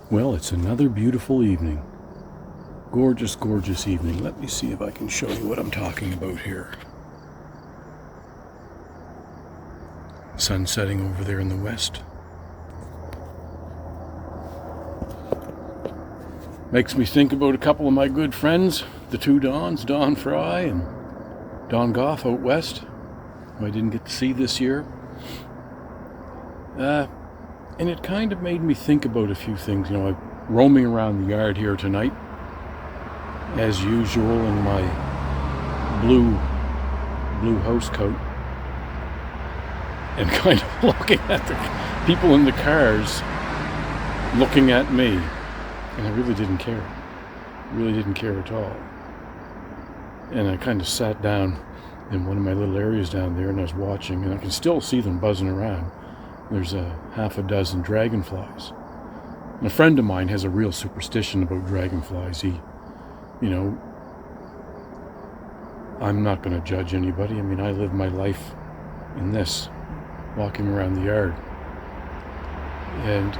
Well, it's another beautiful evening. Gorgeous, gorgeous evening. Let me see if I can show you what I'm talking about here. Sun setting over there in the west. Makes me think about a couple of my good friends, the two Dons, Don Fry and Don Goff out west, who I didn't get to see this year. And it kind of made me think about a few things. You know, I'm roaming around the yard here tonight, as usual, in my blue house coat, and kind of looking at the people in the cars looking at me. And I really didn't care. Really didn't care at all. And I kind of sat down in one of my little areas down there, and I was watching, and I can still see them buzzing around. There's a half a dozen dragonflies. And a friend of mine has a real superstition about dragonflies. I'm not going to judge anybody. I mean, I live my life in this, walking around the yard. And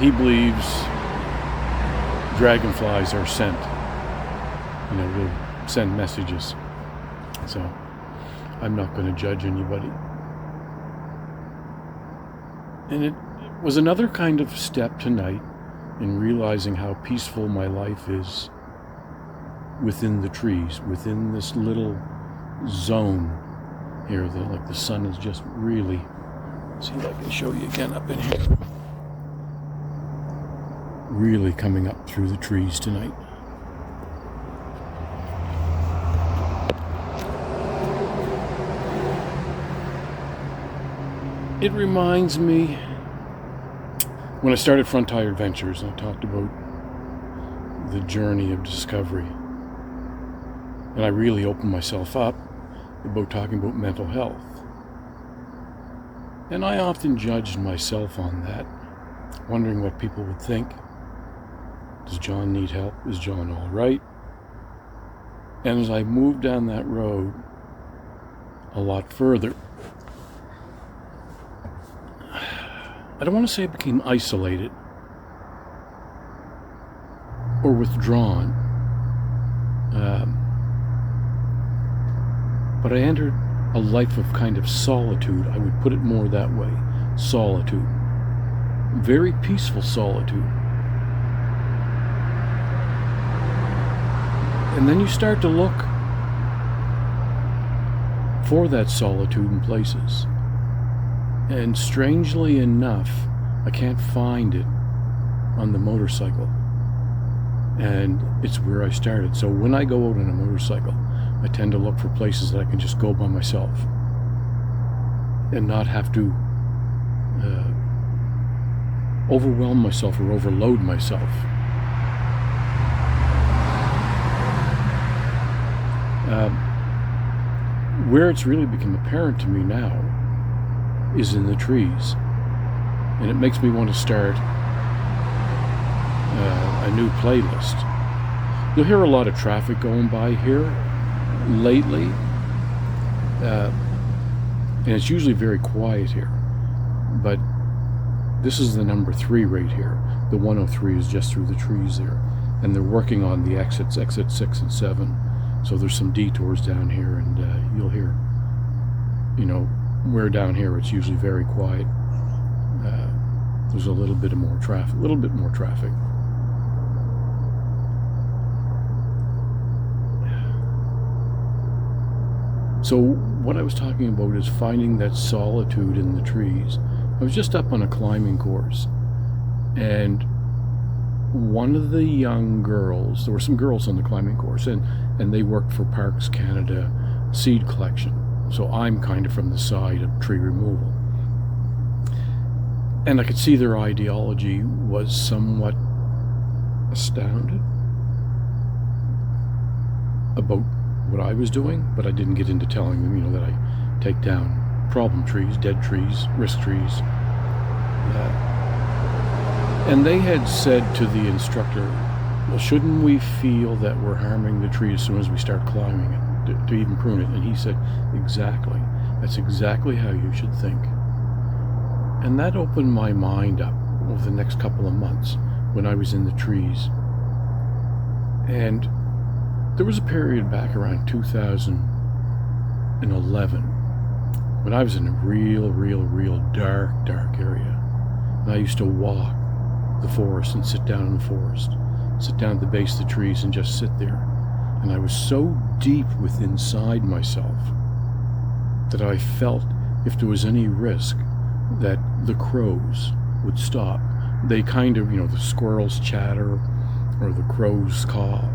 he believes dragonflies are sent. Will send messages. So I'm not going to judge anybody. And it was another kind of step tonight in realizing how peaceful my life is within the trees, within this little zone here. The sun is just really, see if I can show you again up in here, really coming up through the trees tonight. It reminds me when I started Front Tire Adventures, and I talked about the journey of discovery. And I really opened myself up about talking about mental health. And I often judged myself on that, wondering what people would think. Does John need help? Is John all right? And as I moved down that road a lot further, I don't want to say I became isolated or withdrawn, but I entered a life of kind of solitude. I would put it more that way. Solitude. Very peaceful solitude. And then you start to look for that solitude in places. And strangely enough, I can't find it on the motorcycle. And it's where I started. So when I go out on a motorcycle, I tend to look for places that I can just go by myself and not have to overwhelm myself or overload myself. Where it's really become apparent to me now is in the trees, and it makes me want to start a new playlist. You'll hear a lot of traffic going by here lately, and it's usually very quiet here, but this is the number 3 right here. The 103 is just through the trees there, and they're working on the exit 6 and 7, so there's some detours down here, and you'll hear, where down here it's usually very quiet. There's a little bit more traffic. So what I was talking about is finding that solitude in the trees. I was just up on a climbing course, and one of the young girls, there were some girls on the climbing course, and they worked for Parks Canada seed collection. So I'm kind of from the side of tree removal. And I could see their ideology was somewhat astounded about what I was doing, but I didn't get into telling them, that I take down problem trees, dead trees, risk trees. And they had said to the instructor, well, shouldn't we feel that we're harming the tree as soon as we start climbing it? To even prune it. And he said, exactly. That's exactly how you should think. And that opened my mind up over the next couple of months when I was in the trees. And there was a period back around 2011 when I was in a real dark area. And I used to walk the forest and sit down in the forest, sit down at the base of the trees and just sit there. And I was so deep within inside myself that I felt if there was any risk that the crows would stop. They kind of, the squirrels chatter or the crows call,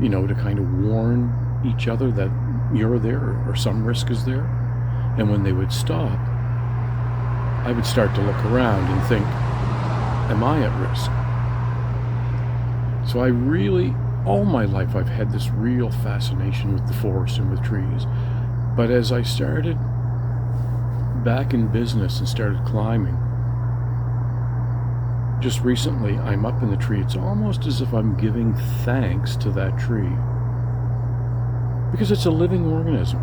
to kind of warn each other that you're there or some risk is there. And when they would stop, I would start to look around and think, am I at risk? So all my life I've had this real fascination with the forest and with trees. But as I started back in business and started climbing, just recently I'm up in the tree. It's almost as if I'm giving thanks to that tree, because it's a living organism.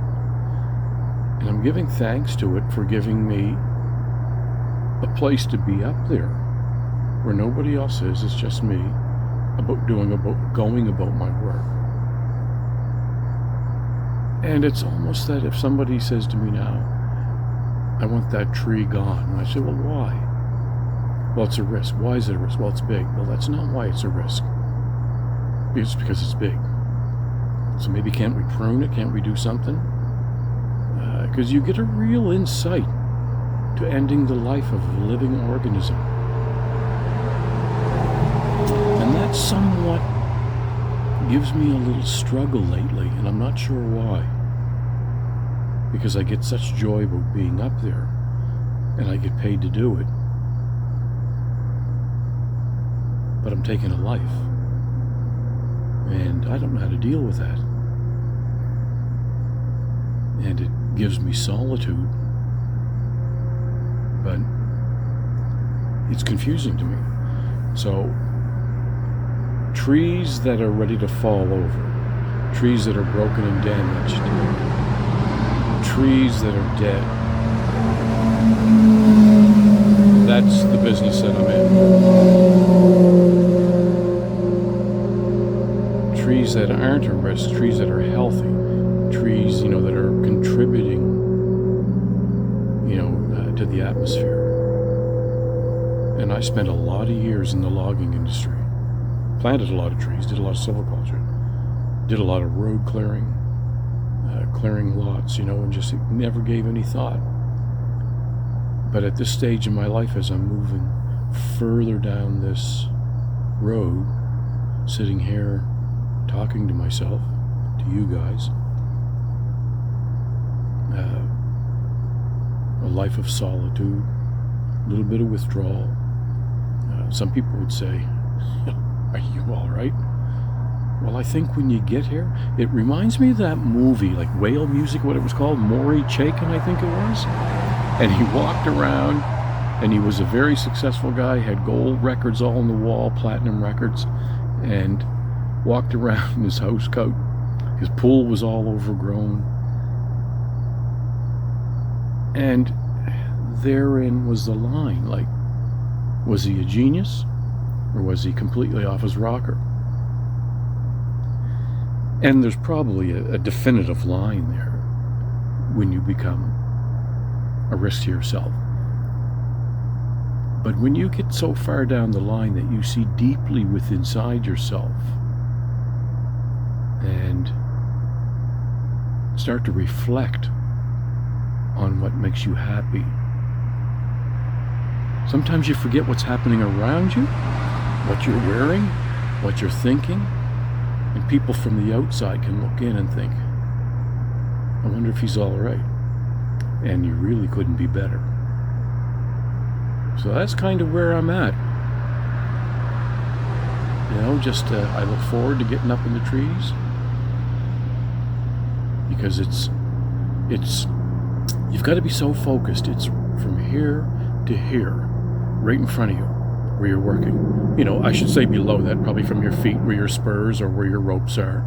And I'm giving thanks to it for giving me a place to be up there where nobody else is. It's just me going about my work. And it's almost that if somebody says to me now, I want that tree gone, and I say, well, why? Well, it's a risk. Why is it a risk? Well, it's big. Well, that's not why it's a risk. It's because it's big. So maybe can't we prune it? Can't we do something? Because you get a real insight to ending the life of a living organism. And that somewhat gives me a little struggle lately, and I'm not sure why. Because I get such joy about being up there, and I get paid to do it. But I'm taking a life, and I don't know how to deal with that. And it gives me solitude, but it's confusing to me. So, trees that are ready to fall over, trees that are broken and damaged, trees that are dead, that's the business that I'm in. Trees that aren't a risk, trees that are healthy, trees, that are contributing, to the atmosphere. And I spent a lot of years in the logging industry. Planted a lot of trees, did a lot of silviculture, did a lot of road clearing, clearing lots, and just never gave any thought. But at this stage in my life, as I'm moving further down this road, sitting here talking to myself, to you guys, a life of solitude, a little bit of withdrawal. Some people would say, are you all right? Well, I think when you get here, it reminds me of that movie, like Whale Music, what it was called, Maury Chaykin, I think it was. And he walked around, and he was a very successful guy, had gold records all on the wall, platinum records, and walked around in his house coat. His pool was all overgrown. And therein was the line, like, was he a genius, or was he completely off his rocker? And there's probably a definitive line there when you become a risk to yourself. But when you get so far down the line that you see deeply within inside yourself and start to reflect on what makes you happy, sometimes you forget what's happening around you, what you're wearing, what you're thinking, and people from the outside can look in and think, I wonder if he's all right. And you really couldn't be better. So that's kind of where I'm at. I look forward to getting up in the trees, because it's you've got to be so focused. It's from here to here, right in front of you, where you're working. I should say below that, probably from your feet where your spurs or where your ropes are,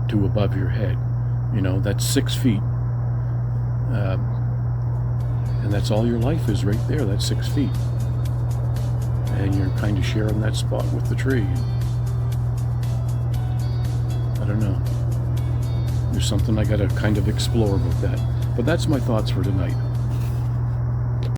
to above your head. That's 6 feet. And that's all your life is right there, that's 6 feet. and you're kind of sharing that spot with the tree. I don't know. There's something I gotta kind of explore with that. But that's my thoughts for tonight.